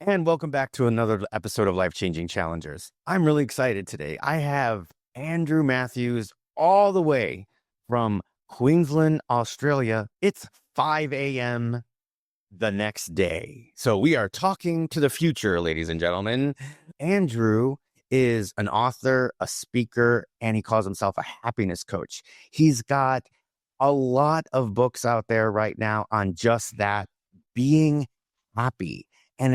And welcome back to another episode of Life Changing Challengers. I'm really excited today. I have Andrew Matthews all the way from Queensland, Australia. It's 5 a.m. the next day. So we are talking to the future, ladies and gentlemen. Andrew is an author, a speaker, and he calls himself a happiness coach. He's got a lot of books out there right now on just that, being happy. And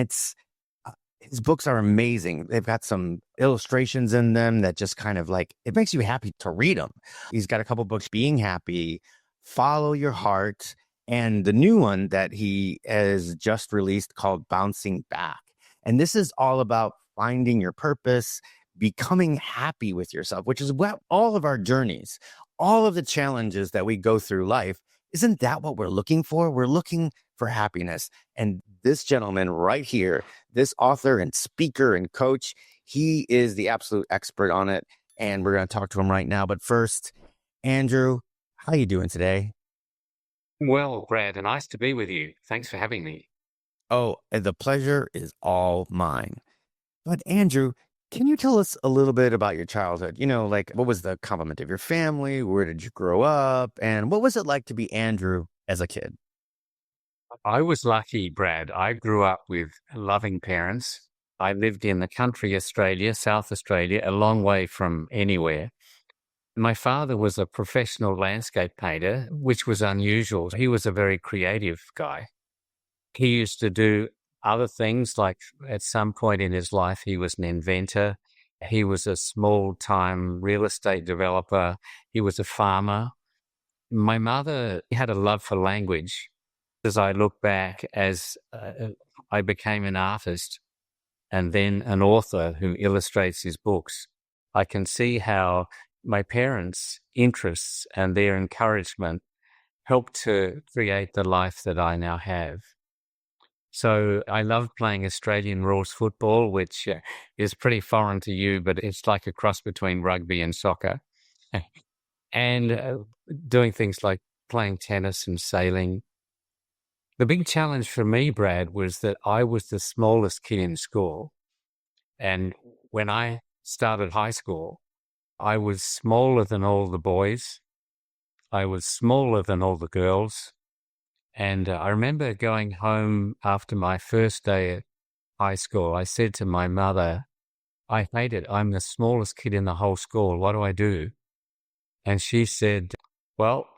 his books are amazing. They've got some illustrations in them that just kind of like, it makes you happy to read them. He's got a couple books, Being Happy, Follow Your Heart, and the new one that he has just released called Bouncing Back. And this is all about finding your purpose, becoming happy with yourself, which is what all of our journeys, all of the challenges that we go through life. Isn't that what we're looking for? We're looking for happiness. And this gentleman right here, this author and speaker and coach, he is the absolute expert on it. And we're going to talk to him right now. But first, Andrew, how you doing today? Well, Brad, nice to be with you. Thanks for having me. Oh, the pleasure is all mine. But Andrew, can you tell us a little bit about your childhood? Like what was the complement of your family? Where did you grow up? And what was it like to be Andrew as a kid? I was lucky, Brad. I grew up with loving parents. I lived in the country Australia, South Australia, a long way from anywhere. My father was a professional landscape painter, which was unusual. He was a very creative guy. He used to do other things, like at some point in his life, he was an inventor. He was a small-time real estate developer. He was a farmer. My mother had a love for language. As I look back, as I became an artist and then an author who illustrates his books, I can see how my parents' interests and their encouragement helped to create the life that I now have. So I love playing Australian rules football, which is pretty foreign to you, but it's like a cross between rugby and soccer. And doing things like playing tennis and sailing. The big challenge for me, Brad, was that I was the smallest kid in school. And when I started high school, I was smaller than all the boys. I was smaller than all the girls. And I remember going home after my first day at high school. I said to my mother, I hate it. I'm the smallest kid in the whole school. What do I do? And she said, well,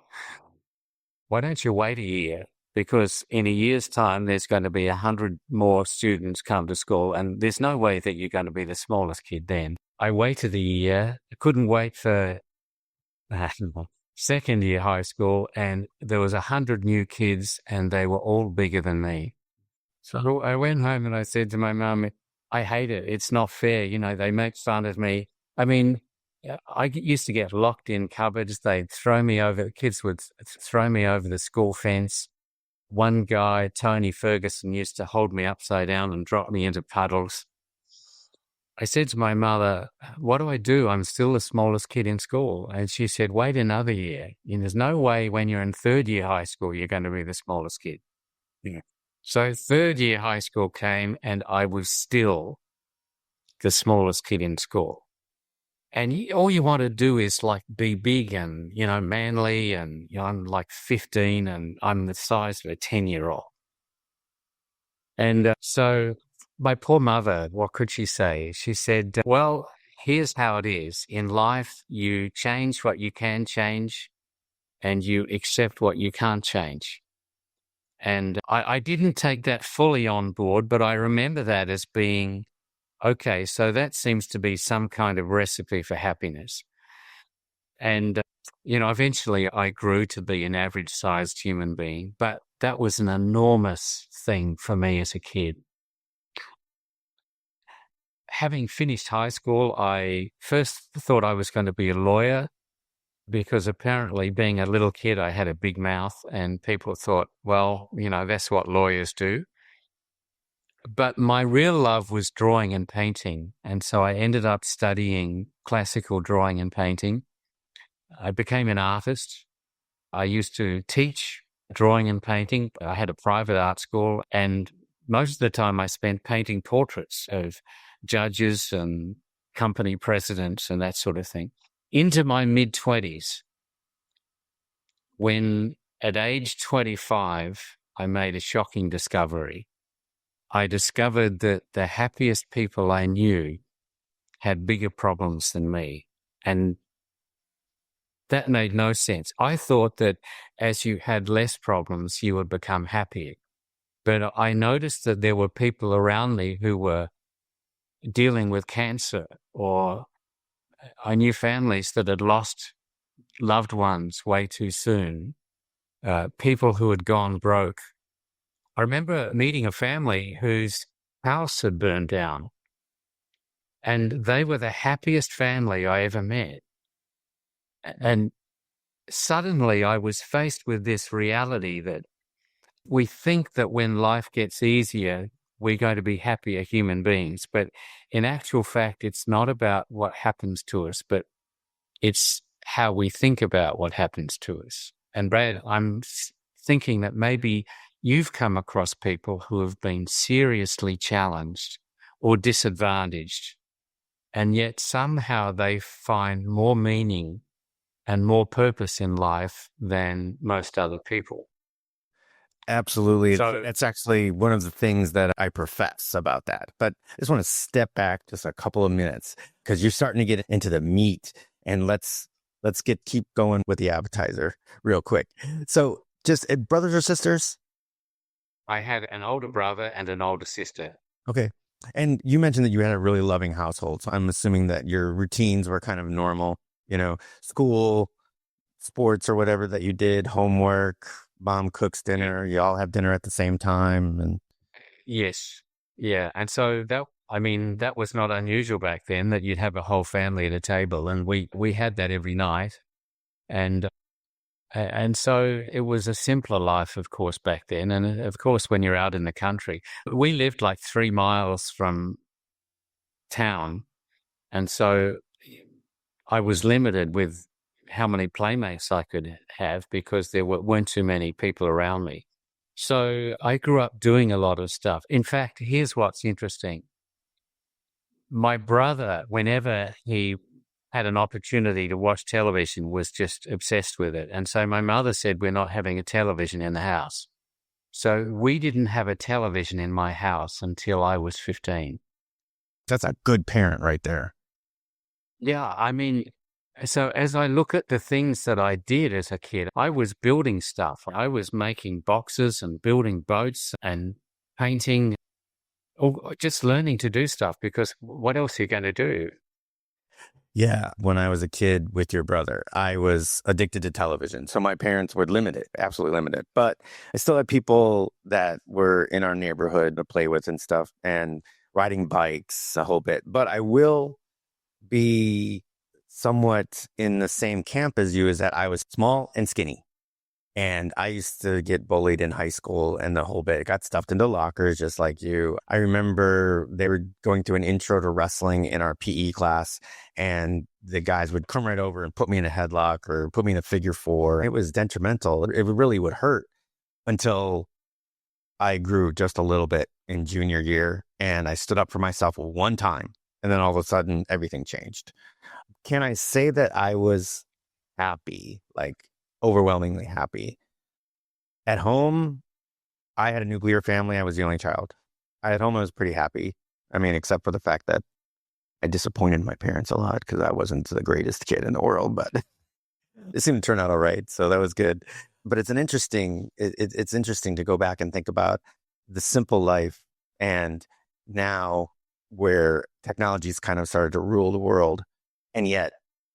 why don't you wait a year? Because in a year's time, there's going to be 100 more students come to school, and there's no way that you're going to be the smallest kid then. I waited a year, couldn't wait for second year high school, and there was 100 new kids, and they were all bigger than me. So I went home and I said to my mum, I hate it. It's not fair. They make fun of me. I mean, I used to get locked in cupboards. They'd throw me over, the kids would throw me over the school fence. One guy, Tony Ferguson, used to hold me upside down and drop me into puddles. I said to my mother, what do I do? I'm still the smallest kid in school. And she said, wait another year. And there's no way when you're in third year high school, you're going to be the smallest kid. Yeah. So third year high school came and I was still the smallest kid in school. And all you want to do is like be big and, manly. And I'm like 15 and I'm the size of a 10-year-old. And so my poor mother, what could she say? She said, well, here's how it is. In life, you change what you can change and you accept what you can't change. And I didn't take that fully on board, but I remember that as being, okay, so that seems to be some kind of recipe for happiness. And, eventually I grew to be an average-sized human being, but that was an enormous thing for me as a kid. Having finished high school, I first thought I was going to be a lawyer because apparently being a little kid, I had a big mouth and people thought, well, that's what lawyers do. But my real love was drawing and painting. And so I ended up studying classical drawing and painting. I became an artist. I used to teach drawing and painting. I had a private art school, and most of the time I spent painting portraits of judges and company presidents and that sort of thing. Into my mid-20s, when at age 25, I made a shocking discovery. I discovered that the happiest people I knew had bigger problems than me. And that made no sense. I thought that as you had less problems, you would become happier. But I noticed that there were people around me who were dealing with cancer, or I knew families that had lost loved ones way too soon, people who had gone broke. I remember meeting a family whose house had burned down, and they were the happiest family I ever met. And suddenly I was faced with this reality that we think that when life gets easier, we're going to be happier human beings. But in actual fact, it's not about what happens to us, but it's how we think about what happens to us. And Brad, I'm thinking that maybe you've come across people who have been seriously challenged or disadvantaged, and yet somehow they find more meaning and more purpose in life than most other people. Absolutely. So That's actually one of the things that I profess about that. But I just want to step back just a couple of minutes because you're starting to get into the meat, and let's keep going with the appetizer real quick. So just brothers or sisters? I had an older brother and an older sister. Okay. And you mentioned that you had a really loving household. So I'm assuming that your routines were kind of normal, school, sports or whatever that you did, homework, mom cooks dinner, you all have dinner at the same time. And Yes. Yeah. And so that was not unusual back then, that you'd have a whole family at a table, and we had that every night. And so it was a simpler life, of course, back then. And of course, when you're out in the country, we lived like 3 miles from town. And so I was limited with how many playmates I could have because there weren't too many people around me. So I grew up doing a lot of stuff. In fact, here's what's interesting. My brother, whenever he had an opportunity to watch television, was just obsessed with it. And so my mother said, we're not having a television in the house. So we didn't have a television in my house until I was 15. that's a good parent right there. Yeah, I mean, so as I look at the things that I did as a kid, I was building stuff. I was making boxes and building boats and painting, or just learning to do stuff, because what else are you going to do? Yeah. When I was a kid with your brother, I was addicted to television. So my parents were limited, absolutely limited. But I still had people that were in our neighborhood to play with and stuff, and riding bikes a whole bit. But I will be somewhat in the same camp as you, is that I was small and skinny. And I used to get bullied in high school and the whole bit. Got stuffed into lockers just like you. I remember they were going through an intro to wrestling in our PE class, and the guys would come right over and put me in a headlock or put me in a figure four. It was detrimental. It really would hurt until I grew just a little bit in junior year, and I stood up for myself one time. And then all of a sudden, everything changed. Can I say that I was happy, like overwhelmingly happy? At home, I had a nuclear family. I was the only child. At home, I was pretty happy. I mean, except for the fact that I disappointed my parents a lot because I wasn't the greatest kid in the world, but it seemed to turn out all right. So that was good. But it's it's interesting to go back and think about the simple life, and now where technology's kind of started to rule the world. And yet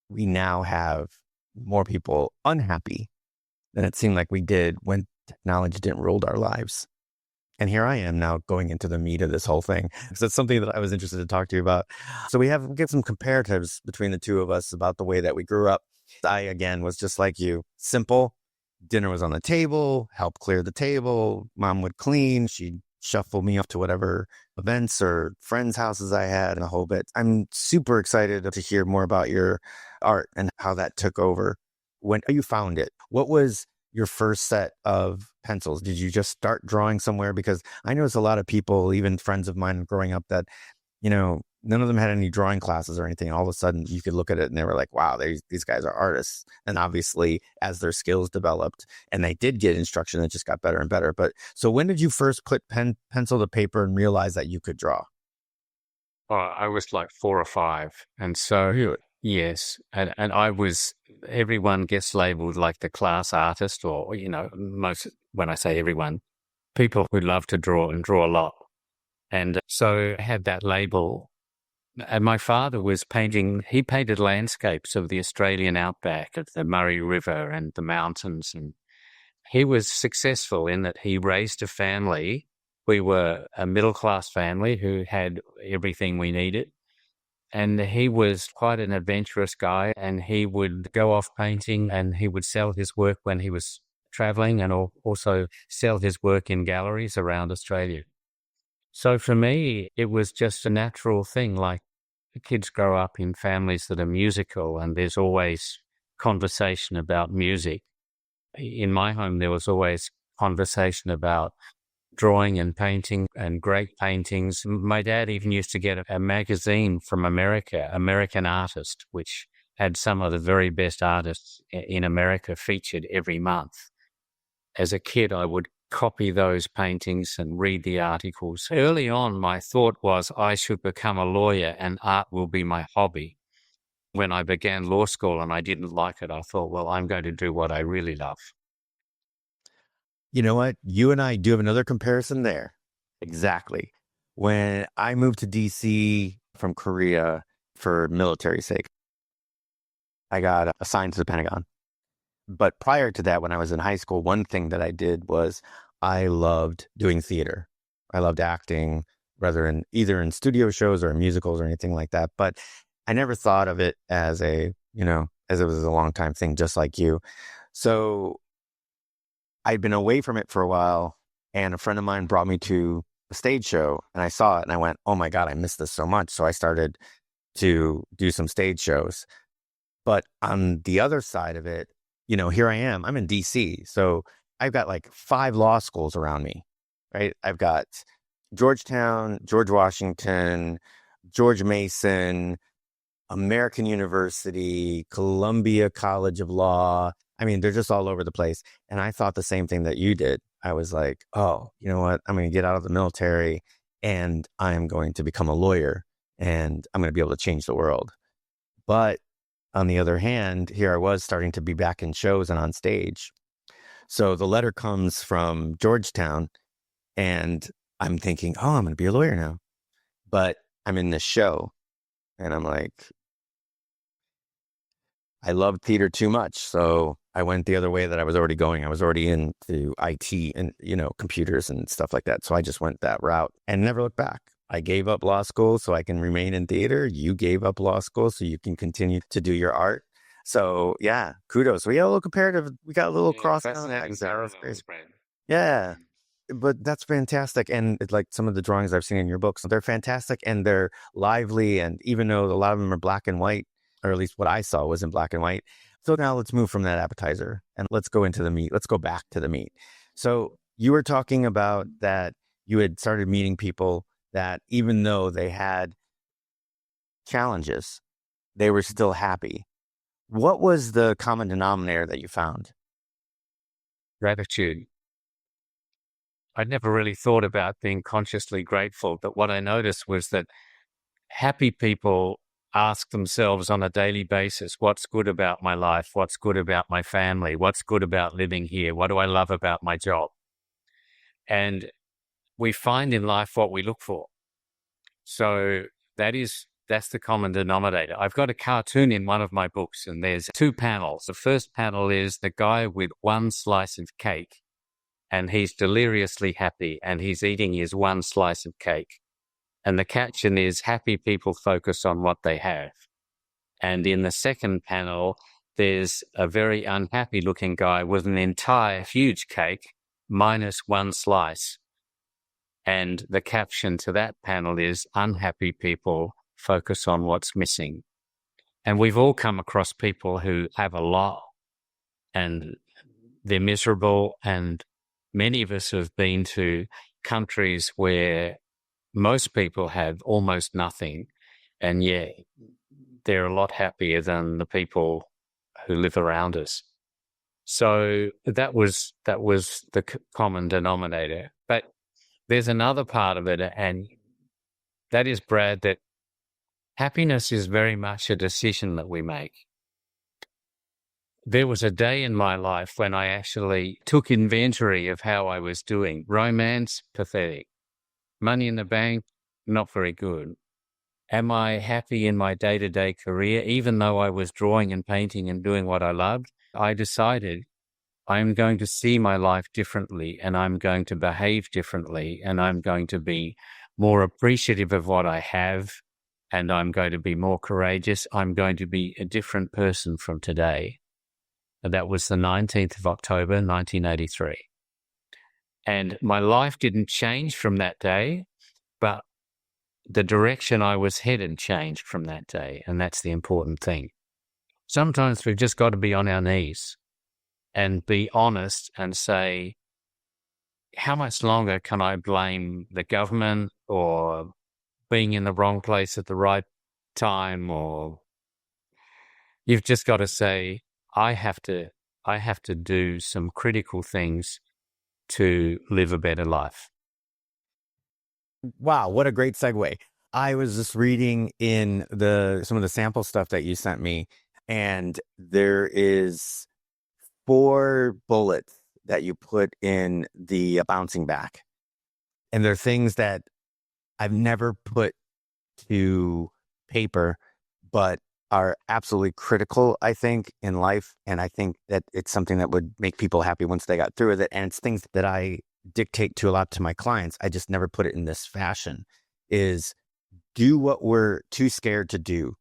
we now have more people unhappy than it seemed like we did when technology didn't rule our lives. And here I am now going into the meat of this whole thing. So it's something that I was interested to talk to you about. So we get some comparatives between the two of us about the way that we grew up. I, again, was just like you, simple. Dinner was on the table, help clear the table. Mom would clean. She'd shuffle me off to whatever events or friends' houses I had and a whole bit. I'm super excited to hear more about your art and how that took over when you found it. What was your first set of pencils? Did you just start drawing somewhere? Because I noticed a lot of people, even friends of mine growing up, that, none of them had any drawing classes or anything. All of a sudden, you could look at it and they were like, wow, these guys are artists. And obviously, as their skills developed and they did get instruction, it just got better and better. But so when did you first put pencil to paper and realize that you could draw? Oh, I was like 4 or 5. And so, Really? yes. And everyone gets labeled like the class artist, or, most, when I say everyone, people who love to draw and draw a lot. And so I had that label. And my father was he painted landscapes of the Australian outback, of the Murray River and the mountains. And he was successful in that he raised a family. We were a middle-class family who had everything we needed. And he was quite an adventurous guy, and he would go off painting, and he would sell his work when he was traveling, and also sell his work in galleries around Australia. So for me, it was just a natural thing. Like, the kids grow up in families that are musical, and there's always conversation about music. In my home, there was always conversation about drawing and painting and great paintings. My dad even used to get a magazine from America, American Artist, which had some of the very best artists in America featured every month. As a kid, I would copy those paintings and read the articles. Early on, my thought was I should become a lawyer and art will be my hobby. When I began law school and I didn't like it, I thought, well, I'm going to do what I really love. You know what? You and I do have another comparison there. Exactly. When I moved to DC from Korea for military sake, I got assigned to the Pentagon. But prior to that, when I was in high school, one thing that I did was I loved doing theater. I loved acting, either in studio shows or musicals or anything like that. But I never thought of it as as it was a long time thing, just like you. So I'd been away from it for a while, and a friend of mine brought me to a stage show, and I saw it and I went, oh my God, I missed this so much. So I started to do some stage shows. But on the other side of it, here I am, I'm in DC. So I've got like 5 law schools around me, right? I've got Georgetown, George Washington, George Mason, American University, Columbia College of Law. I mean, they're just all over the place. And I thought the same thing that you did. I was like, oh, you know what? I'm going to get out of the military and I'm going to become a lawyer and I'm going to be able to change the world. But on the other hand, here I was starting to be back in shows and on stage. So the letter comes from Georgetown and I'm thinking, oh, I'm going to be a lawyer now. But I'm in this show and I'm like, I loved theater too much. So I went the other way that I was already going. I was already into IT and, computers and stuff like that. So I just went that route and never looked back. I gave up law school so I can remain in theater. You gave up law school so you can continue to do your art. So yeah, kudos. We got a little comparative. We got a little cross. Fascinating parallels, Brad. Yeah. But that's fantastic. And it's like some of the drawings I've seen in your books, they're fantastic and they're lively. And even though a lot of them are black and white, or at least what I saw was in black and white. So now let's move from that appetizer and let's go into the meat. Let's go back to the meat. So you were talking about that you had started meeting people that even though they had challenges, they were still happy. What was the common denominator that you found? Gratitude. I'd never really thought about being consciously grateful, but what I noticed was that happy people ask themselves on a daily basis, what's good about my life? What's good about my family? What's good about living here? What do I love about my job? And we find in life what we look for. So that's the common denominator. I've got a cartoon in one of my books and there's 2 panels. The first panel is the guy with 1 slice of cake and he's deliriously happy and he's eating his 1 slice of cake. And the caption is, happy people focus on what they have. And in the second panel, there's a very unhappy looking guy with an entire huge cake minus 1 slice. And the caption to that panel is, unhappy people focus on what's missing. And we've all come across people who have a lot and they're miserable. And many of us have been to countries where most people have almost nothing, and yet they're a lot happier than the people who live around us. So that was the common denominator. But there's another part of it, and that is, Brad, that happiness is very much a decision that we make. There was a day in my life when I actually took inventory of how I was doing. Romance, pathetic. Money in the bank, not very good. Am I happy in my day-to-day career? Even though I was drawing and painting and doing what I loved, I decided I'm going to see my life differently, and I'm going to behave differently, and I'm going to be more appreciative of what I have, and I'm going to be more courageous. I'm going to be a different person from today. And that was the 19th of October, 1983. And my life didn't change from that day, but the direction I was headed changed from that day. And that's the important thing. Sometimes we've just got to be on our knees and be honest and say, how much longer can I blame the government or being in the wrong place at the right time? Or you've just got to say, I have to do some critical things to live a better life. Wow, what a great segue. I was just reading in some of the sample stuff that you sent me, and there is 4 bullets that you put in the bouncing back. And they're things that I've never put to paper, but are absolutely critical, I think, in life. And I think that it's something that would make people happy once they got through with it. And it's things that I dictate to a lot to my clients. I just never put it in this fashion, is do what we're too scared to do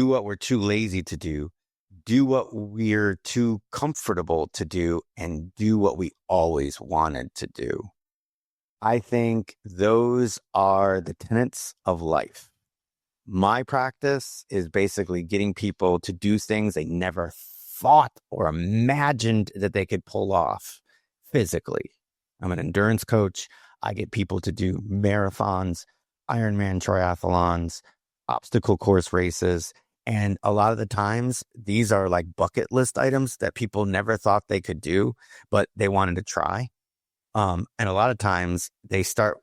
what we're too lazy to do what we're too comfortable to do, and do what we always wanted to do. I think those are the tenets of life. My practice is basically getting people to do things they never thought or imagined that they could pull off physically. I'm an endurance coach. I get people to do marathons, Ironman triathlons, obstacle course races. And a lot of the times, these are like bucket list items that people never thought they could do, but they wanted to try. And a lot of times they start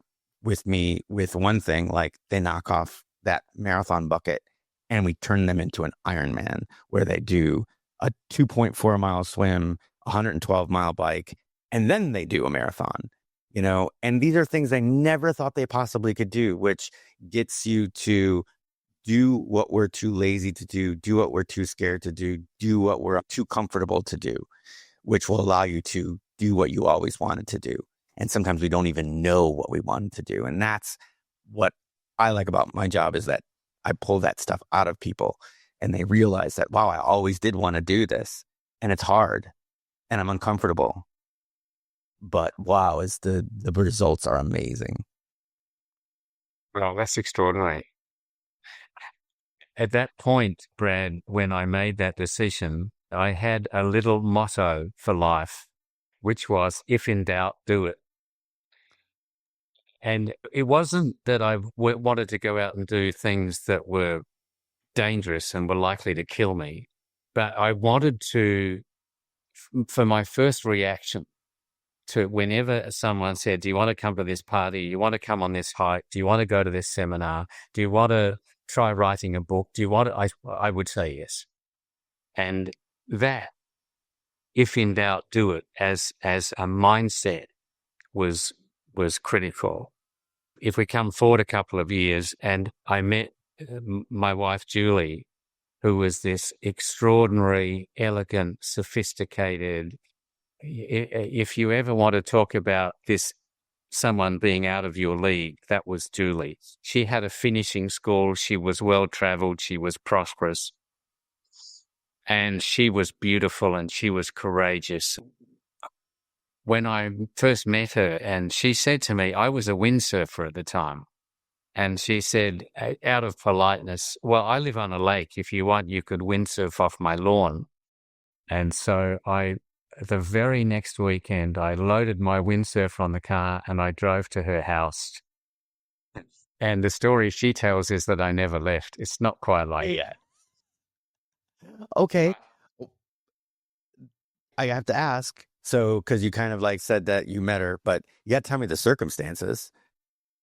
with me with one thing, like they knock off that marathon bucket and we turn them into an Ironman, where they do a 2.4 mile swim, 112-mile bike, and then they do a marathon, and these are things I never thought they possibly could do, which gets you to do what we're too lazy to do what we're too scared to do what we're too comfortable to do, which will allow you to do what you always wanted to do. And sometimes we don't even know what we wanted to do. And that's what I like about my job, is that I pull that stuff out of people and they realize that, wow, I always did want to do this, and it's hard and I'm uncomfortable, but wow, the results are amazing. Well, that's extraordinary. At that point, Brad, when I made that decision, I had a little motto for life, which was, if in doubt, do it. And it wasn't that I wanted to go out and do things that were dangerous and were likely to kill me, but I wanted to, for my first reaction to whenever someone said, do you want to come to this party? You want to come on this hike? Do you want to go to this seminar? Do you want to try writing a book? Do you want to? I would say yes. And that, if in doubt, do it, as a mindset was critical. If we come forward a couple of years, and I met my wife, Julie, who was this extraordinary, elegant, sophisticated, if you ever want to talk about this, someone being out of your league, that was Julie. She had a finishing school. She was well-traveled. She was prosperous. And she was beautiful and she was courageous. When I first met her, and she said to me, I was a windsurfer at the time. And she said, out of politeness, well, I live on a lake. If you want, you could windsurf off my lawn. And so I the very next weekend, I loaded my windsurfer on the car and I drove to her house. And the story she tells is that I never left. It's not quite like that. Okay. I have to ask. So, because you kind of like said that you met her, but you got to tell me the circumstances.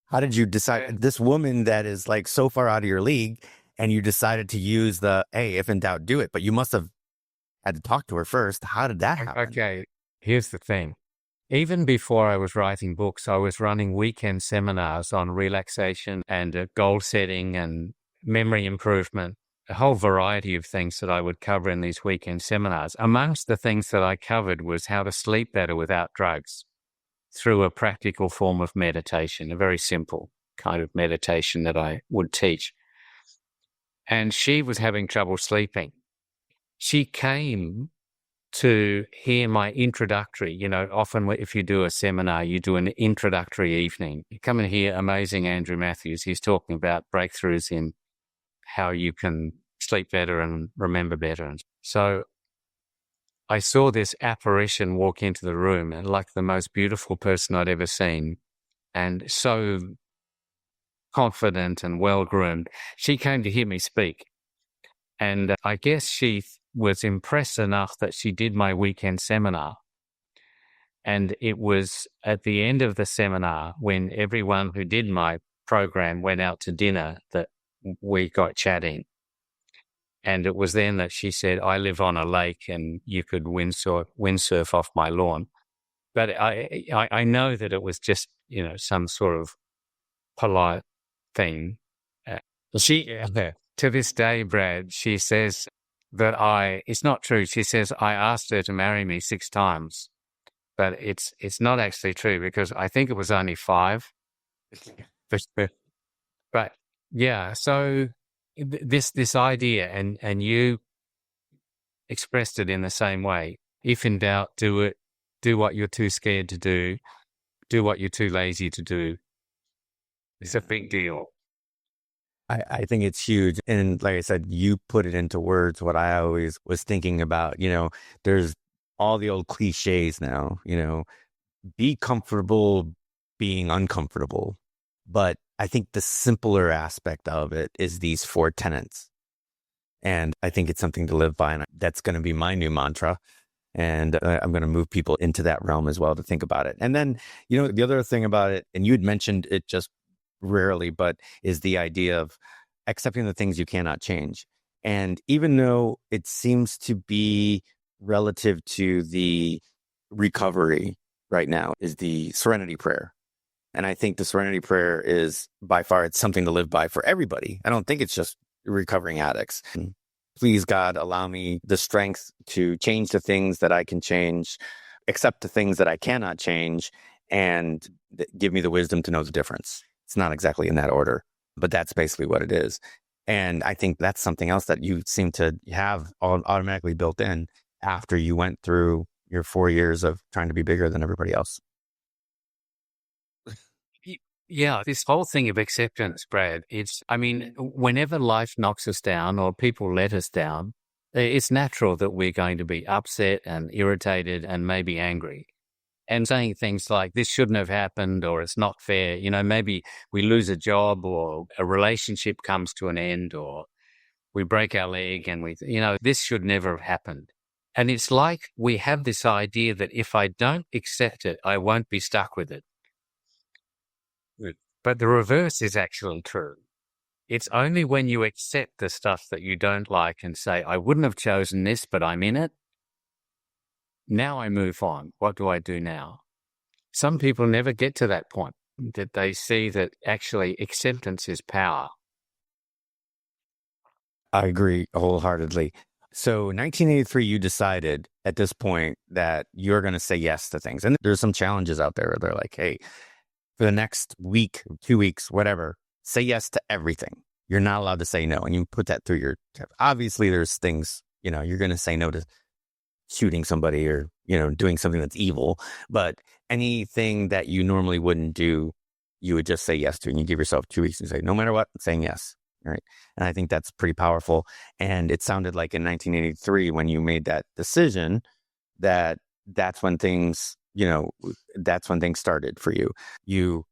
How did you decide this woman that is like so far out of your league and you decided to use the, hey, if in doubt, do it. But you must have had to talk to her first. How did that happen? Okay, here's the thing. Even before I was writing books, I was running weekend seminars on relaxation and goal setting and memory improvement, a whole variety of things that I would cover in these weekend seminars. Amongst the things that I covered was how to sleep better without drugs through a practical form of meditation, a very simple kind of meditation that I would teach. And she was having trouble sleeping. She came to hear my introductory, often if you do a seminar, you do an introductory evening. You come and hear amazing Andrew Matthews. He's talking about breakthroughs in how you can sleep better and remember better. And so I saw this apparition walk into the room, and like the most beautiful person I'd ever seen, and so confident and well-groomed. She came to hear me speak. And I guess she was impressed enough that she did my weekend seminar. And it was at the end of the seminar, when everyone who did my program went out to dinner, that we got chatting. And it was then that she said, I live on a lake and you could windsurf off my lawn. But I know that it was just, some sort of polite thing. To this day, Brad, she says that it's not true. She says, I asked her to marry me 6 times, but it's not actually true, because I think it was only 5. But yeah, so this idea, and you expressed it in the same way. If in doubt, do it. Do what you're too scared to do. Do what you're too lazy to do. It's a big deal. I think it's huge. And like I said, you put it into words what I always was thinking about. There's all the old cliches now, be comfortable being uncomfortable. But I think the simpler aspect of it is these 4 tenets. And I think it's something to live by. And that's going to be my new mantra. And I'm going to move people into that realm as well to think about it. And then, the other thing about it, and you had mentioned it just rarely, but is the idea of accepting the things you cannot change. And even though it seems to be relative to the recovery right now, is the serenity prayer. And I think the serenity prayer is by far, it's something to live by for everybody. I don't think it's just recovering addicts. Please, God, allow me the strength to change the things that I can change, accept the things that I cannot change, and give me the wisdom to know the difference. It's not exactly in that order, but that's basically what it is. And I think that's something else that you seem to have automatically built in after you went through your 4 years of trying to be bigger than everybody else. Yeah, this whole thing of acceptance, Brad, whenever life knocks us down or people let us down, it's natural that we're going to be upset and irritated and maybe angry. And saying things like, this shouldn't have happened, or it's not fair. Maybe we lose a job, or a relationship comes to an end, or we break our leg and this should never have happened. And it's like we have this idea that if I don't accept it, I won't be stuck with it. But the reverse is actually true. It's only when you accept the stuff that you don't like and say, I wouldn't have chosen this, but I'm in it. Now I move on. What do I do now? Some people never get to that point, that they see that actually acceptance is power. I agree wholeheartedly. So 1983, you decided at this point that you're going to say yes to things. And there's some challenges out there. They're like, hey, for the next week, 2 weeks, whatever, say yes to everything. You're not allowed to say no. And you put that through your, obviously there's things, you're going to say no to shooting somebody or, doing something that's evil, but anything that you normally wouldn't do, you would just say yes to, and you give yourself 2 weeks and say, no matter what, I'm saying yes. Right. And I think that's pretty powerful. And it sounded like in 1983, when you made that decision, that that's when things, that's when things started for you. You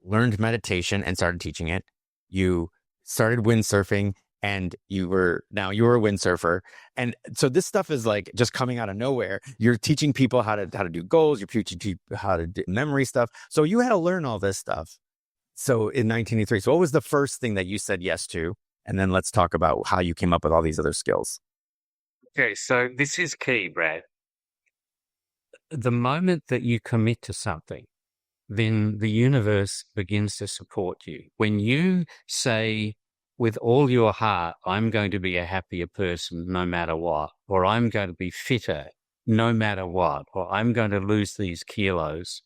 learned meditation and started teaching it. You started windsurfing and you were a windsurfer. And so this stuff is like just coming out of nowhere. You're teaching people how to do goals. You're teaching people how to do memory stuff. So you had to learn all this stuff. So in 1983, so what was the first thing that you said yes to? And then let's talk about how you came up with all these other skills. Okay, so this is key, Brad. The moment that you commit to something, then the universe begins to support you. When you say with all your heart, I'm going to be a happier person no matter what, or I'm going to be fitter no matter what, or I'm going to lose these kilos,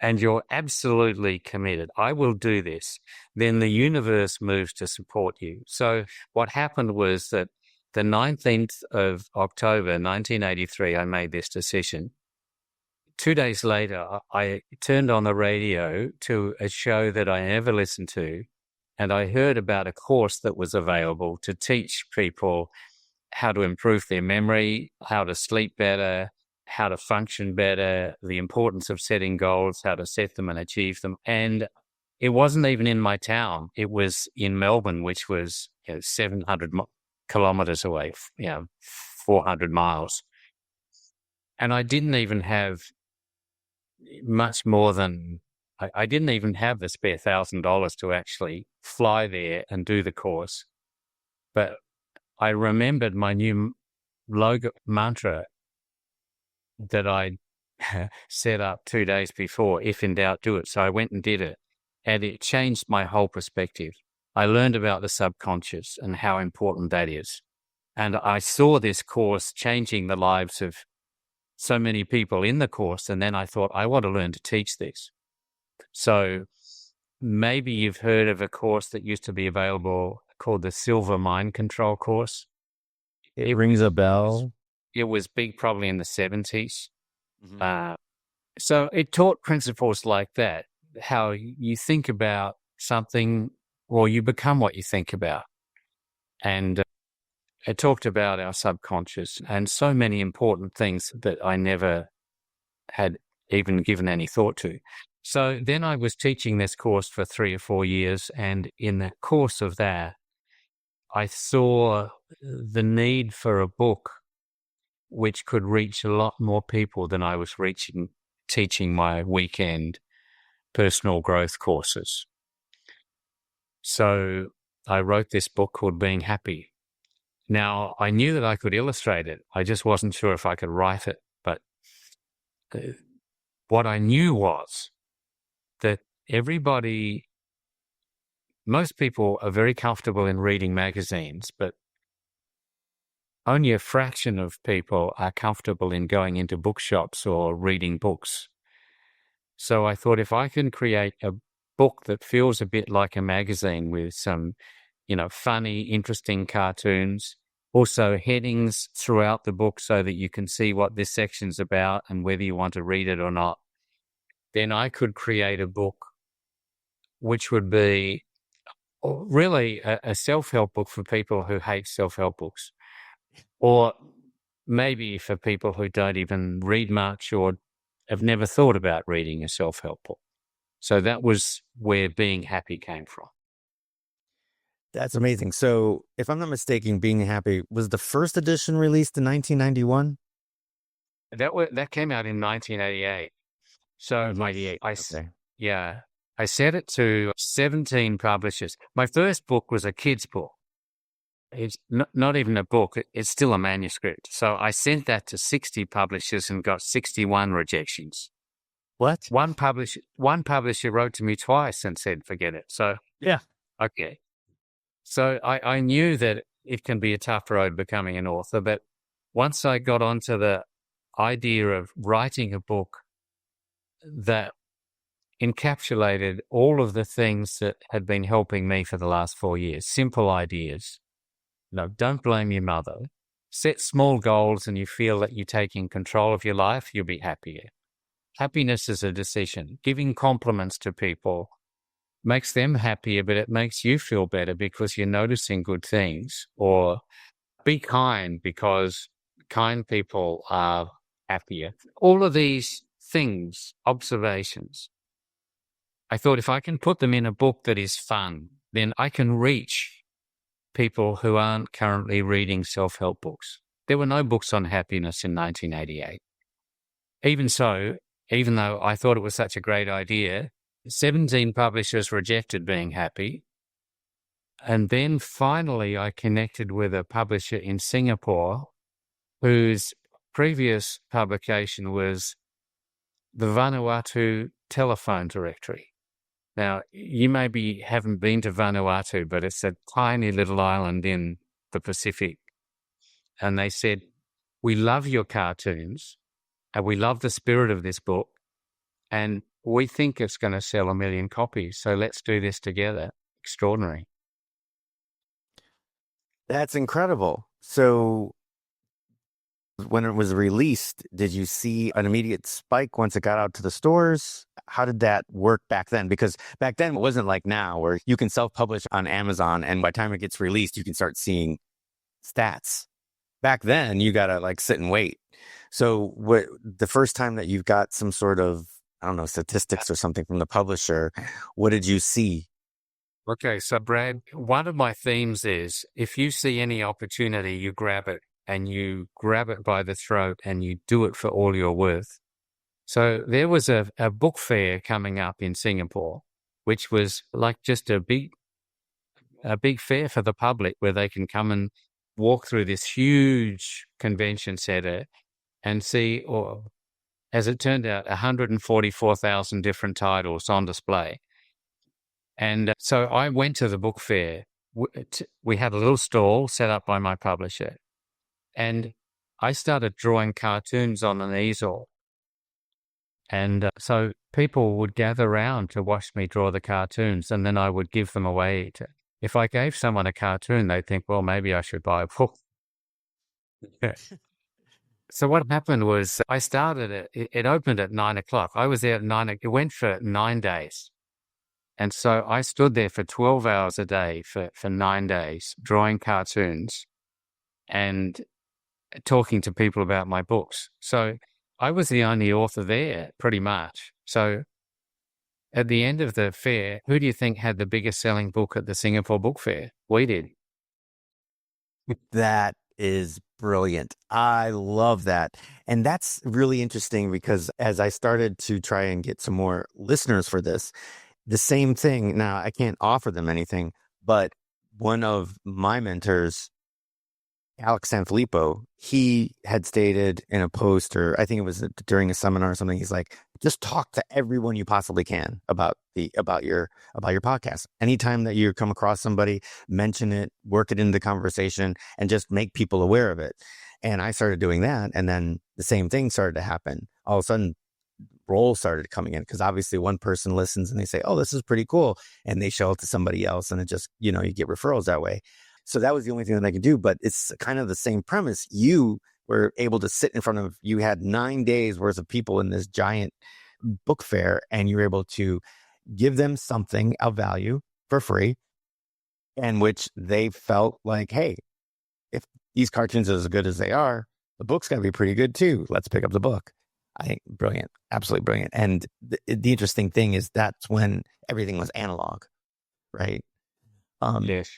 and you're absolutely committed, I will do this, then the universe moves to support you. So what happened was that the 19th of October, 1983, I made this decision. 2 days later, I turned on the radio to a show that I never listened to, and I heard about a course that was available to teach people how to improve their memory, how to sleep better, how to function better, the importance of setting goals, how to set them and achieve them. And it wasn't even in my town. It was in Melbourne, which was 700 kilometers away, 400 miles. And I didn't even have much more than, I didn't even have the spare $1,000 to actually fly there and do the course. But I remembered my new logo mantra that I set up 2 days before: if in doubt, do it. So I went and did it, and it changed my whole perspective. I learned about the subconscious and how important that is. And I saw this course changing the lives of so many people in the course. And then I thought, I want to learn to teach this. So maybe you've heard of a course that used to be available called the Silver Mind Control course. It rings a bell. It was big probably in the 70s. Mm-hmm. So it taught principles like that, how you think about something or you become what you think about. And it talked about our subconscious and so many important things that I never had even given any thought to. So then I was teaching this course for 3 or 4 years. And in the course of that, I saw the need for a book which could reach a lot more people than I was reaching teaching my weekend personal growth courses. So I wrote this book called Being Happy. Now, I knew that I could illustrate it. I just wasn't sure if I could write it. But what I knew was that most people are very comfortable in reading magazines, but only a fraction of people are comfortable in going into bookshops or reading books. So I thought, if I can create a book that feels a bit like a magazine with some, funny, interesting cartoons, also headings throughout the book so that you can see what this section's about and whether you want to read it or not, then I could create a book which would be really a self-help book for people who hate self-help books, or maybe for people who don't even read much or have never thought about reading a self-help book. So that was where Being Happy came from. That's amazing. So if I'm not mistaken, Being Happy was the first edition released in 1991? That came out in 1988. So 1988. Okay. I sent it to 17 publishers. My first book was a kid's book. It's not even a book. It's still a manuscript. So I sent that to 60 publishers and got 61 rejections. What? One publisher wrote to me twice and said, forget it. So, yeah. Okay. So I knew that it can be a tough road becoming an author, but once I got onto the idea of writing a book that encapsulated all of the things that had been helping me for the last 4 years, simple ideas. No, don't blame your mother. Set small goals and you feel that you're taking control of your life, you'll be happier. Happiness is a decision. Giving compliments to people makes them happier, but it makes you feel better because you're noticing good things. Or be kind, because kind people are happier. All of these things, observations, I thought if I can put them in a book that is fun, then I can reach people who aren't currently reading self-help books. There were no books on happiness in 1988. Even so, even though I thought it was such a great idea, 17 publishers rejected being happy. And then finally I connected with a publisher in Singapore whose previous publication was the Vanuatu telephone directory. Now, you maybe haven't been to Vanuatu, but it's a tiny little island in the Pacific. And they said, we love your cartoons and we love the spirit of this book and we think it's going to sell 1 million copies. So let's do this together. Extraordinary. That's incredible. So when it was released, did you see an immediate spike once it got out to the stores? How did that work back then? Because back then it wasn't like now where you can self-publish on Amazon and by the time it gets released, you can start seeing stats. Back then you got to like sit and wait. So the first time that you've got some sort of, I don't know, statistics or something from the publisher, what did you see? Okay, so Brad, one of my themes is if you see any opportunity, you grab it and you grab it by the throat and you do it for all you're worth. So there was a book fair coming up in Singapore, which was like just a big fair for the public where they can come and walk through this huge convention center and see, or as it turned out, 144,000 different titles on display. And so I went to the book fair. We had a little stall set up by my publisher. And I started drawing cartoons on an easel. And so people would gather around to watch me draw the cartoons, and then I would give them away. If I gave someone a cartoon, they'd think, well, maybe I should buy a book. So what happened was I started it opened at 9 o'clock. I was there at 9. It went for 9 days. And so I stood there for 12 hours a day for 9 days, drawing cartoons and talking to people about my books. So I was the only author there, pretty much. So at the end of the fair, who do you think had the biggest selling book at the Singapore Book Fair? We did. That is brilliant. I love that. And that's really interesting because as I started to try and get some more listeners for this, the same thing. Now, I can't offer them anything, but one of my mentors, Alex Sanfilippo, he had stated in a post, or I think it was during a seminar or something, he's like, just talk to everyone you possibly can about your podcast. Anytime that you come across somebody, mention it, work it into the conversation, and just make people aware of it. And I started doing that, and then the same thing started to happen. All of a sudden, roles started coming in because obviously one person listens and they say, oh, this is pretty cool. And they show it to somebody else and it just, you get referrals that way. So that was the only thing that I could do. But it's kind of the same premise. You were able to sit in front of, you had 9 days worth of people in this giant book fair and you were able to give them something of value for free, and which they felt like, hey, if these cartoons are as good as they are, the book's got to be pretty good too. Let's pick up the book. I think brilliant, absolutely brilliant. And the interesting thing is that's when everything was analog, right? Yes.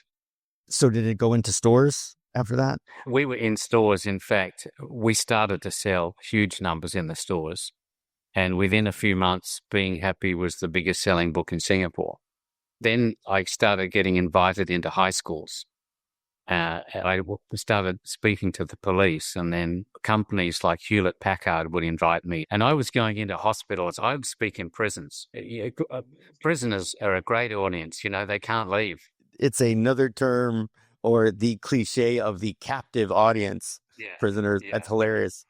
So did it go into stores after that? We were in stores. In fact, we started to sell huge numbers in the stores. And within a few months, Being Happy was the biggest selling book in Singapore. Then I started getting invited into high schools. I started speaking to the police, and then companies like Hewlett Packard would invite me. And I was going into hospitals. I would speak in prisons. Prisoners are a great audience. They can't leave. It's another term or the cliche of the captive audience. Yeah. Prisoners. Yeah. That's hilarious.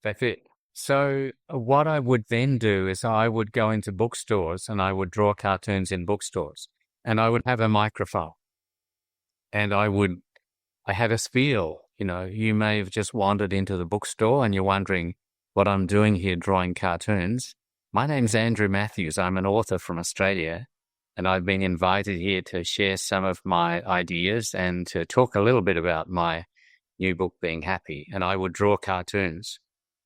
That's it. So what I would then do is I would go into bookstores and I would draw cartoons in bookstores, and I would have a microphone. And I had a spiel. You may have just wandered into the bookstore and you're wondering what I'm doing here drawing cartoons. My name's Andrew Matthews. I'm an author from Australia, and I've been invited here to share some of my ideas and to talk a little bit about my new book, Being Happy. And I would draw cartoons.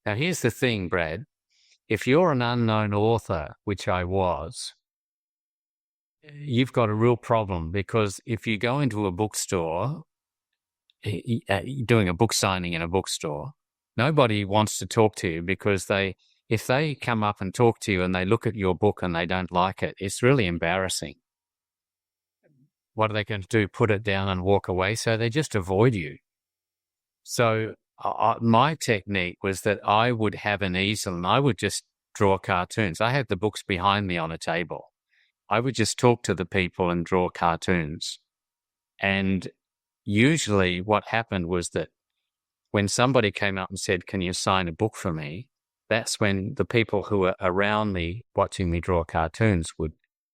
Now, here's the thing, Brad. If you're an unknown author, which I was, you've got a real problem, because if you go into a bookstore, doing a book signing in a bookstore, nobody wants to talk to you, because if they come up and talk to you and they look at your book and they don't like it, it's really embarrassing. What are they going to do? Put it down and walk away? So they just avoid you. So my technique was that I would have an easel and I would just draw cartoons. I had the books behind me on a table. I would just talk to the people and draw cartoons. And usually what happened was that when somebody came up and said, "Can you sign a book for me?" that's when the people who were around me watching me draw cartoons would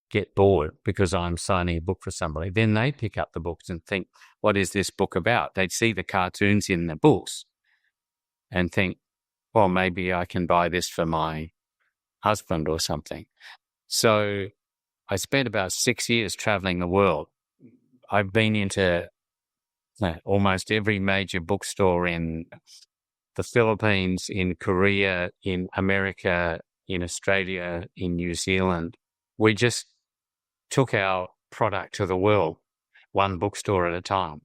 get bored because I'm signing a book for somebody. Then they'd pick up the books and think, "What is this book about?" They'd see the cartoons in the books and think, "Well, maybe I can buy this for my husband or something." So I spent about 6 years traveling the world. I've been into almost every major bookstore in the Philippines, in Korea, in America, in Australia, in New Zealand. We just took our product to the world, one bookstore at a time.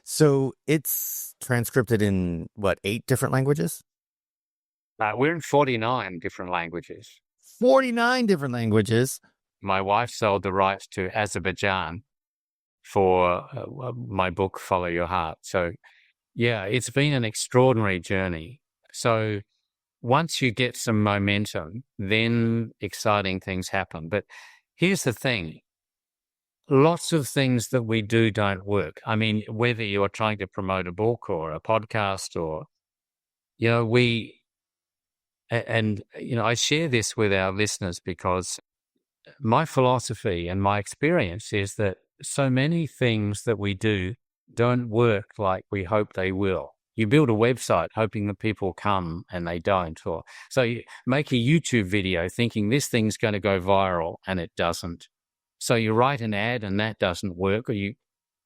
So it's transcripted in what, 8 different languages? We're in 49 different languages. 49 different languages. My wife sold the rights to Azerbaijan for my book, Follow Your Heart. So, yeah, it's been an extraordinary journey. So once you get some momentum, then exciting things happen. But here's the thing. Lots of things that we do don't work. I mean, whether you're trying to promote a book or a podcast or, I share this with our listeners because my philosophy and my experience is that so many things that we do don't work like we hope they will. You build a website hoping that people come and they don't. Or so you make a YouTube video thinking this thing's going to go viral and it doesn't. So you write an ad and that doesn't work, or you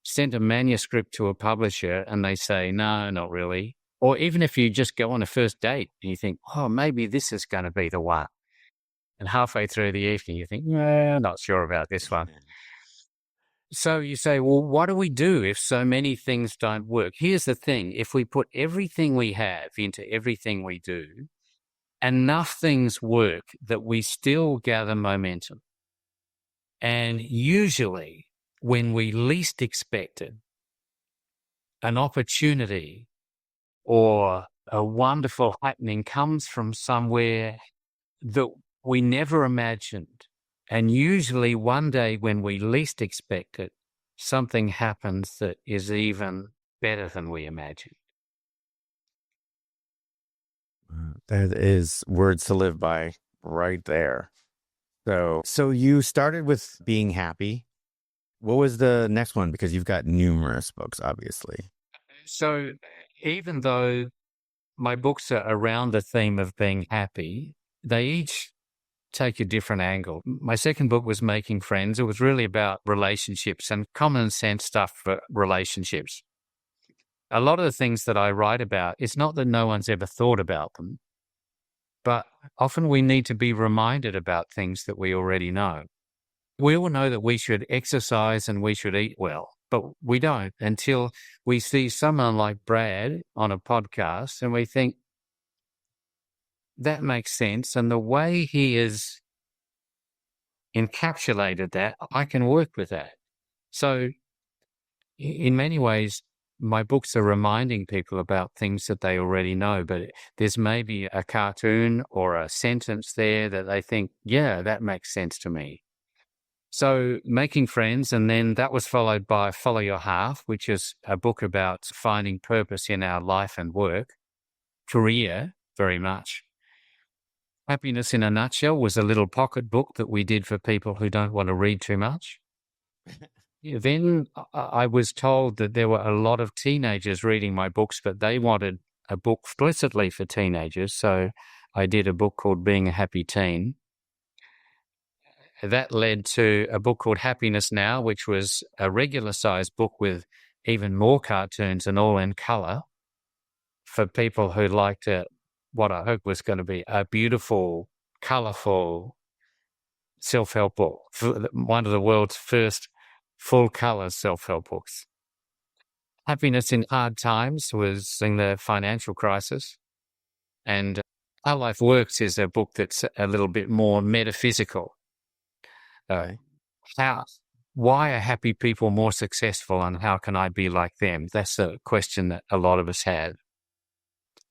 send a manuscript to a publisher and they say, "No, not really." Or even if you just go on a first date and you think, "Oh, maybe this is going to be the one." And halfway through the evening, you think, "Well, not sure about this one." So you say, well, what do we do if so many things don't work? Here's the thing. If we put everything we have into everything we do, enough things work that we still gather momentum. And usually when we least expect it, an opportunity or a wonderful happening comes from somewhere that we never imagined. And usually one day when we least expect it, something happens that is even better than we imagined. That is words to live by right there. So you started with being happy. What was the next one? Because you've got numerous books, obviously. So even though my books are around the theme of being happy, they each take a different angle. My second book was Making Friends. It was really about relationships and common sense stuff for relationships. A lot of the things that I write about, it's not that no one's ever thought about them, but often we need to be reminded about things that we already know. We all know that we should exercise and we should eat well, but we don't until we see someone like Brad on a podcast and we think, that makes sense. And the way he has encapsulated that, I can work with that. So in many ways, my books are reminding people about things that they already know, but there's maybe a cartoon or a sentence there that they think, yeah, that makes sense to me. So Making Friends, and then that was followed by Follow Your Heart, which is a book about finding purpose in our life and work, career, very much. Happiness in a Nutshell was a little pocket book that we did for people who don't want to read too much. Then I was told that there were a lot of teenagers reading my books, but they wanted a book explicitly for teenagers. So I did a book called Being a Happy Teen. That led to a book called Happiness Now, which was a regular sized book with even more cartoons and all in color for people who like to what I hope was going to be a beautiful, colorful self-help book, one of the world's first full-color self-help books. Happiness in Hard Times was in the financial crisis. And How Life Works is a book that's a little bit more metaphysical. Okay. Why are happy people more successful, and how can I be like them? That's a question that a lot of us had.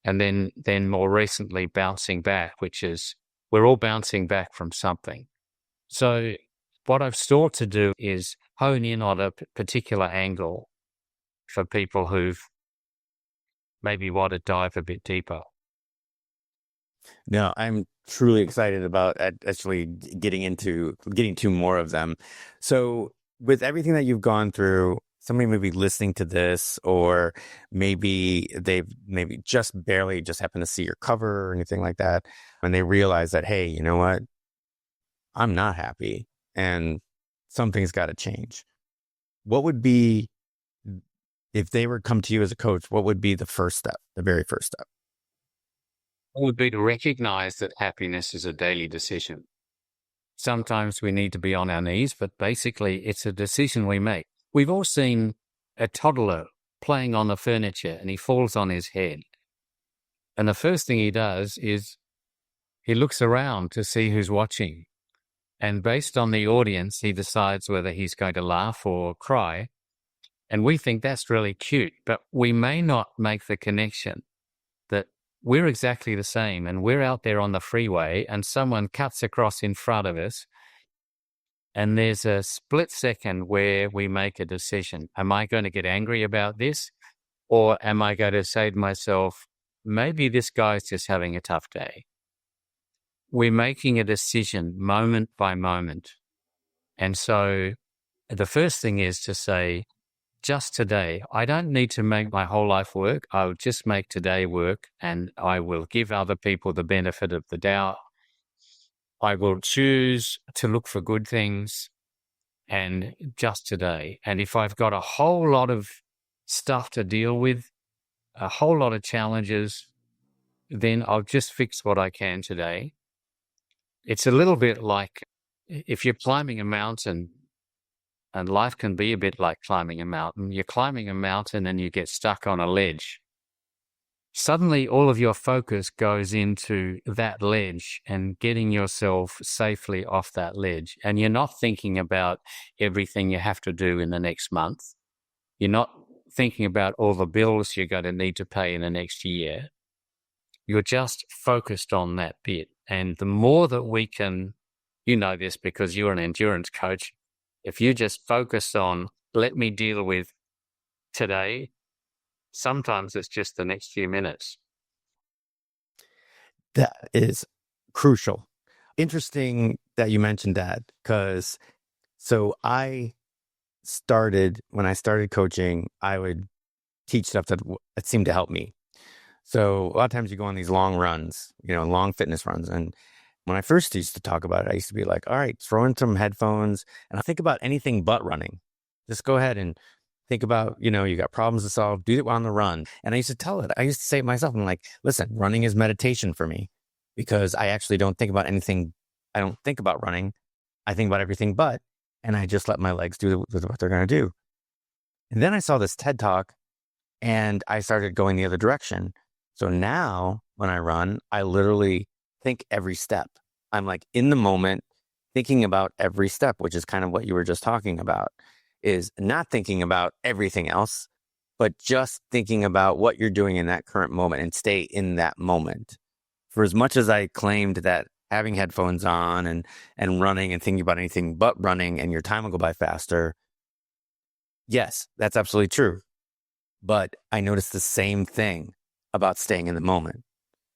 And then more recently, Bouncing Back, which is we're all bouncing back from something. So what I've sought to do is hone in on a particular angle for people who've maybe want to dive a bit deeper. No, I'm truly excited about actually getting to more of them. So, with everything that you've gone through, somebody may be listening to this, or maybe they've maybe just barely just happened to see your cover or anything like that, and they realize that, hey, you know what? I'm not happy, and something's got to change. What would be, if they were to come to you as a coach, what would be the first step, the very first step? It would be to recognize that happiness is a daily decision. Sometimes we need to be on our knees, but basically it's a decision we make. We've all seen a toddler playing on the furniture and he falls on his head. And the first thing he does is he looks around to see who's watching. And based on the audience, he decides whether he's going to laugh or cry. And we think that's really cute, but we may not make the connection that we're exactly the same, and we're out there on the freeway and someone cuts across in front of us, and there's a split second where we make a decision. Am I going to get angry about this, or am I going to say to myself, maybe this guy's just having a tough day? We're making a decision moment by moment. And so the first thing is to say, just today, I don't need to make my whole life work. I'll just make today work, and I will give other people the benefit of the doubt. I will choose to look for good things, and just today. And if I've got a whole lot of stuff to deal with, a whole lot of challenges, then I'll just fix what I can today. It's a little bit like if you're climbing a mountain, and life can be a bit like climbing a mountain. You're climbing a mountain and you get stuck on a ledge. Suddenly, all of your focus goes into that ledge and getting yourself safely off that ledge. And you're not thinking about everything you have to do in the next month. You're not thinking about all the bills you're going to need to pay in the next year. You're just focused on that bit. And the more that we can, you know this because you're an endurance coach, if you just focus on, let me deal with today, sometimes it's just the next few minutes. That is crucial. Interesting that you mentioned that, because so when I started coaching, I would teach stuff that seemed to help me. So a lot of times you go on these long runs, long fitness runs. And when I first used to talk about it, I used to be like, all right, throw in some headphones and I think about anything but running. Just go ahead and think about, you got problems to solve, do it on the run. And I used to say to myself, I'm like, listen, running is meditation for me because I actually don't think about anything. I don't think about running. I think about everything but, and I just let my legs do what they're going to do. And then I saw this TED Talk and I started going the other direction. So now when I run, I literally think every step. I'm like in the moment thinking about every step, which is kind of what you were just talking about, is not thinking about everything else, but just thinking about what you're doing in that current moment and stay in that moment. For as much as I claimed that having headphones on and running and thinking about anything but running and your time will go by faster, yes, that's absolutely true. But I noticed the same thing about staying in the moment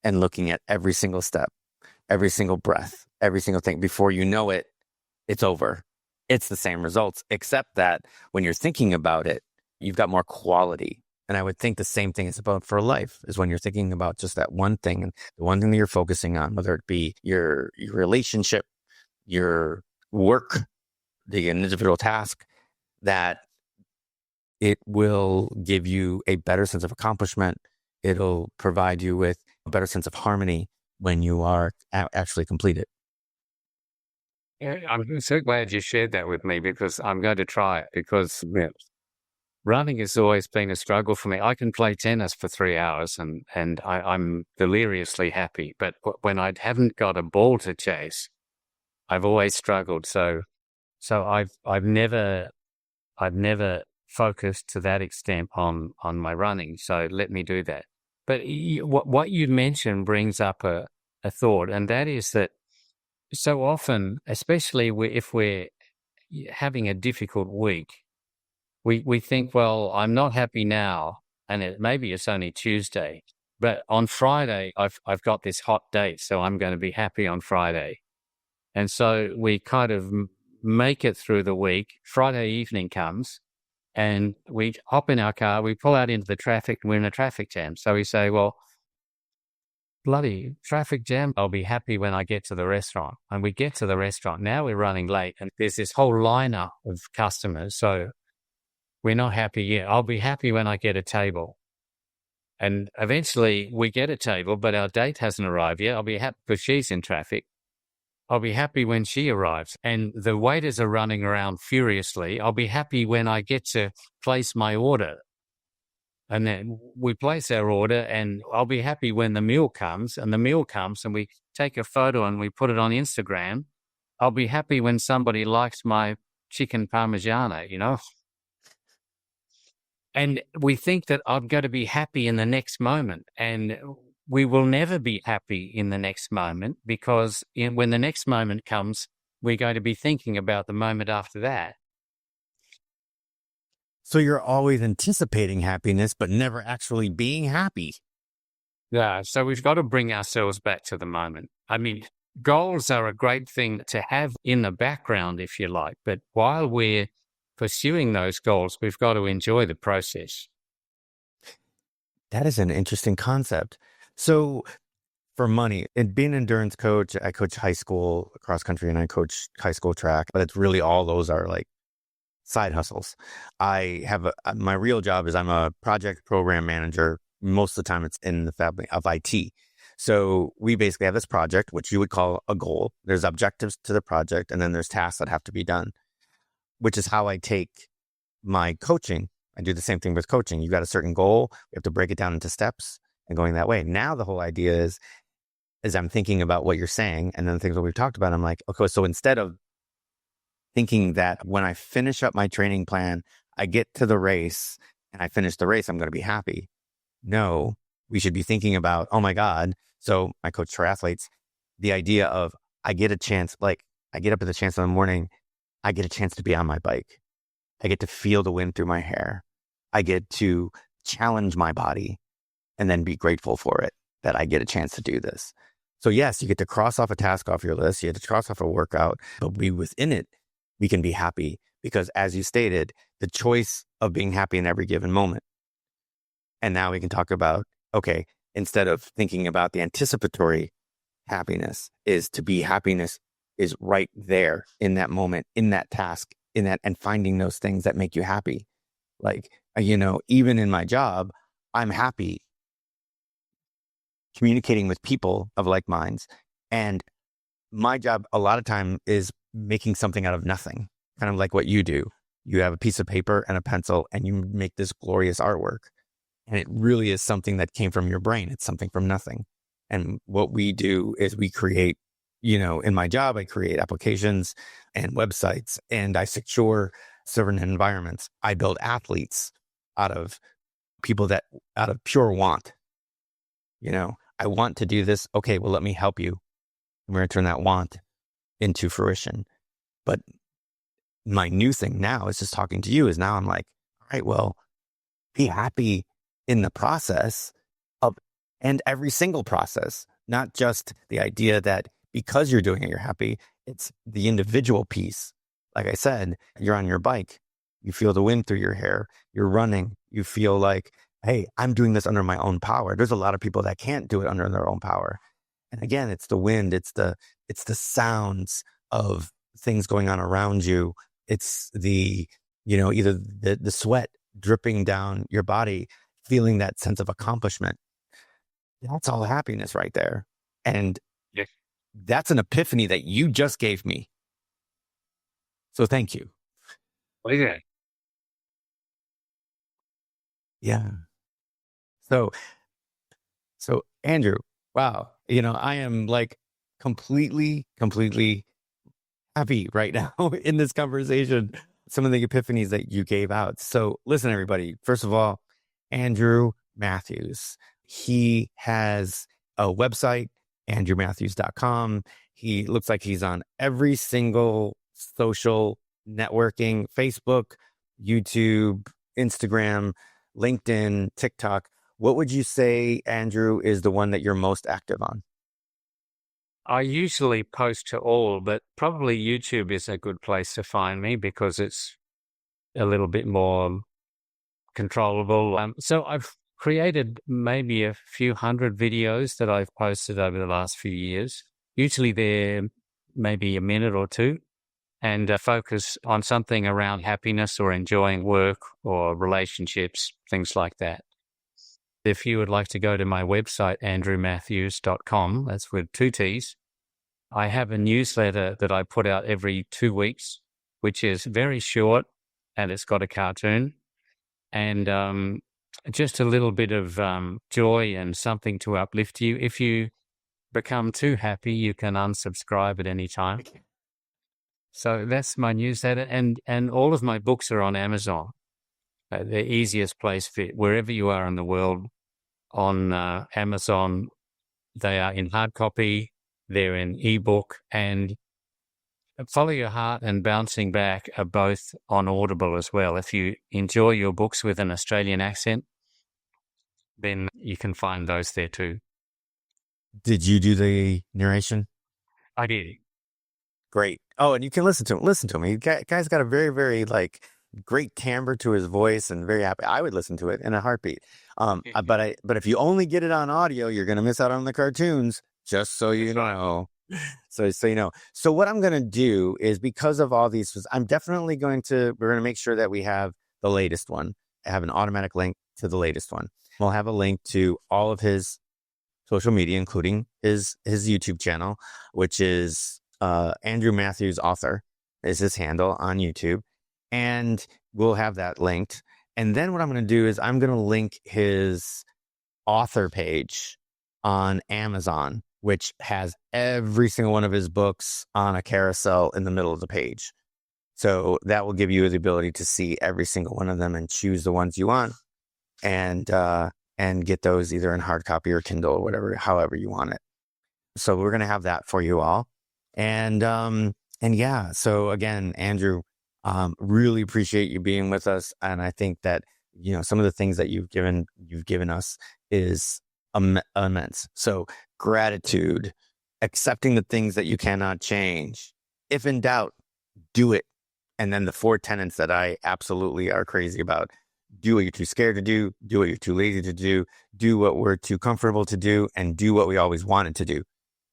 and looking at every single step, every single breath, every single thing. Before you know it, it's over. It's the same results, except that when you're thinking about it, you've got more quality. And I would think the same thing is about for life, is when you're thinking about just that one thing, and the one thing that you're focusing on, whether it be your relationship, your work, the individual task, that it will give you a better sense of accomplishment. It'll provide you with a better sense of harmony when you are actually completed. Yeah, I'm so glad you shared that with me because I'm going to try it because running has always been a struggle for me. I can play tennis for 3 hours and I'm deliriously happy, but when I haven't got a ball to chase, I've always struggled. So I've never focused to that extent on my running. So let me do that. But what you mentioned brings up a thought, and that is that so often, especially if we're having a difficult week, we think, well, I'm not happy now, and maybe it's only Tuesday, but on Friday I've got this hot date, so I'm going to be happy on Friday, and so we kind of make it through the week. Friday evening comes, and we hop in our car, we pull out into the traffic, and we're in a traffic jam. So we say, well, bloody traffic jam. I'll be happy when I get to the restaurant. And we get to the restaurant. Now we're running late and there's this whole lineup of customers. So we're not happy yet. I'll be happy when I get a table. And eventually we get a table, but our date hasn't arrived yet. I'll be happy because she's in traffic. I'll be happy when she arrives. And the waiters are running around furiously. I'll be happy when I get to place my order. And then we place our order and I'll be happy when the meal comes, and we take a photo and we put it on Instagram. I'll be happy when somebody likes my chicken parmigiana. And we think that I'm going to be happy in the next moment, and we will never be happy in the next moment because when the next moment comes, we're going to be thinking about the moment after that. So you're always anticipating happiness, but never actually being happy. Yeah, so we've got to bring ourselves back to the moment. I mean, goals are a great thing to have in the background, if you like, but while we're pursuing those goals, we've got to enjoy the process. That is an interesting concept. So for money and being an endurance coach, I coach high school cross country and I coach high school track, but it's really all those are like side hustles. I have my real job is I'm a project program manager. Most of the time it's in the family of IT. So we basically have this project, which you would call a goal. There's objectives to the project, and then there's tasks that have to be done, which is how I take my coaching. I do the same thing with coaching. You got a certain goal. We have to break it down into steps and going that way. Now the whole idea is I'm thinking about what you're saying and then the things that we've talked about. I'm like, okay, so instead of thinking that when I finish up my training plan, I get to the race and I finish the race, I'm going to be happy. No, we should be thinking about, oh my God. So I coach triathletes, the idea of I get a chance, like I get up at the chance in the morning, I get a chance to be on my bike. I get to feel the wind through my hair. I get to challenge my body and then be grateful for it that I get a chance to do this. So yes, you get to cross off a task off your list. You get to cross off a workout, but within it, we can be happy because as you stated, the choice of being happy in every given moment. And now we can talk about, okay, instead of thinking about the anticipatory happiness is to be happiness is right there in that moment, in that task, in that, and finding those things that make you happy. Like, even in my job, I'm happy communicating with people of like minds. And my job a lot of time is making something out of nothing, kind of like what you do. You have a piece of paper and a pencil and you make this glorious artwork. And it really is something that came from your brain. It's something from nothing. And what we do is we create, in my job, I create applications and websites and I secure certain environments. I build athletes out of people out of pure want. I want to do this. Okay, well, let me help you. We're going to turn that want into fruition. But my new thing now is just talking to you is now I'm like, all right, well, be happy in the process and every single process, not just the idea that because you're doing it, you're happy. It's the individual piece. Like I said, you're on your bike, you feel the wind through your hair, you're running, you feel like, hey, I'm doing this under my own power. There's a lot of people that can't do it under their own power. And again, it's the wind, it's the sounds of things going on around you. It's the, either the sweat dripping down your body, feeling that sense of accomplishment. That's all happiness right there. And Yeah. that's an epiphany that you just gave me. So thank you. Well, yeah. Yeah. So, so Andrew, wow, I am like completely happy right now in this conversation. Some of the epiphanies that you gave out. So, listen, everybody. First of all, Andrew Matthews, he has a website, andrewmatthews.com. He looks like he's on every single social networking: Facebook, YouTube, Instagram, LinkedIn, TikTok. What would you say, Andrew, is the one that you're most active on? I usually post to all, but probably YouTube is a good place to find me because it's a little bit more controllable. So I've created maybe a few hundred videos that I've posted over the last few years. Usually they're maybe a minute or two, and focus on something around happiness or enjoying work or relationships, things like that. If you would like to go to my website, andrewmatthews.com, that's with two T's, I have a newsletter that I put out every 2 weeks, which is very short and it's got a cartoon and just a little bit of joy and something to uplift you. If you become too happy, you can unsubscribe at any time. So that's my newsletter, and all of my books are on Amazon. The easiest place for wherever you are in the world on Amazon. They are in hard copy, they're in ebook, and Follow Your Heart and Bouncing Back are both on Audible as well. If you enjoy your books with an Australian accent, then you can find those there too. Did you do the narration? I did. Great. Oh, and you can listen to him. Listen to him. Guy's got a very like great timbre to his voice and very happy. I would listen to it in a heartbeat. But if you only get it on audio, you're gonna miss out on the cartoons. Just so you That's right. know. So you know. So what I'm gonna do is, because of all these, I'm definitely we're gonna make sure that we have the latest one. I have an automatic link to the latest one. We'll have a link to all of his social media, including his YouTube channel, which is Andrew Matthews Author is his handle on YouTube. And we'll have that linked. And then what I'm going to do is I'm going to link his author page on Amazon, which has every single one of his books on a carousel in the middle of the page. So that will give you the ability to see every single one of them and choose the ones you want, and get those either in hard copy or Kindle or whatever, however you want it. So we're going to have that for you all. And yeah, so again, Andrew, really appreciate you being with us. And I think that, some of the things that you've given us is immense. So gratitude, accepting the things that you cannot change. If in doubt, do it. And then the 4 tenets that I absolutely are crazy about: do what you're too scared to do what you're too lazy to do what we're too comfortable to do, and do what we always wanted to do.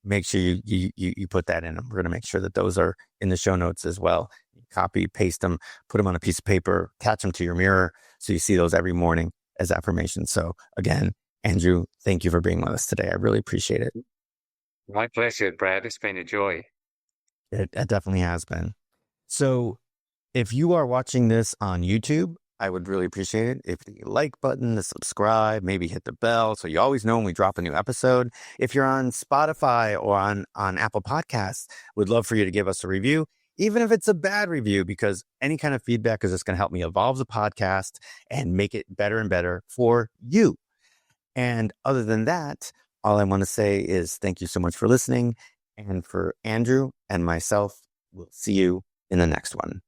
Make sure you put that in. We're going to make sure that those are in the show notes as well. Copy, paste them, put them on a piece of paper, attach them to your mirror so you see those every morning as affirmations. So again, Andrew, thank you for being with us today. I really appreciate it. My pleasure, Brad. It's been a joy. It definitely has been. So if you are watching this on YouTube, I would really appreciate it if the like button, the subscribe, maybe hit the bell so you always know when we drop a new episode. If you're on Spotify or on Apple Podcasts, would love for you to give us a review, even if it's a bad review, because any kind of feedback is just going to help me evolve the podcast and make it better and better for you. And other than that, all I want to say is thank you so much for listening. And for Andrew and myself, we'll see you in the next one.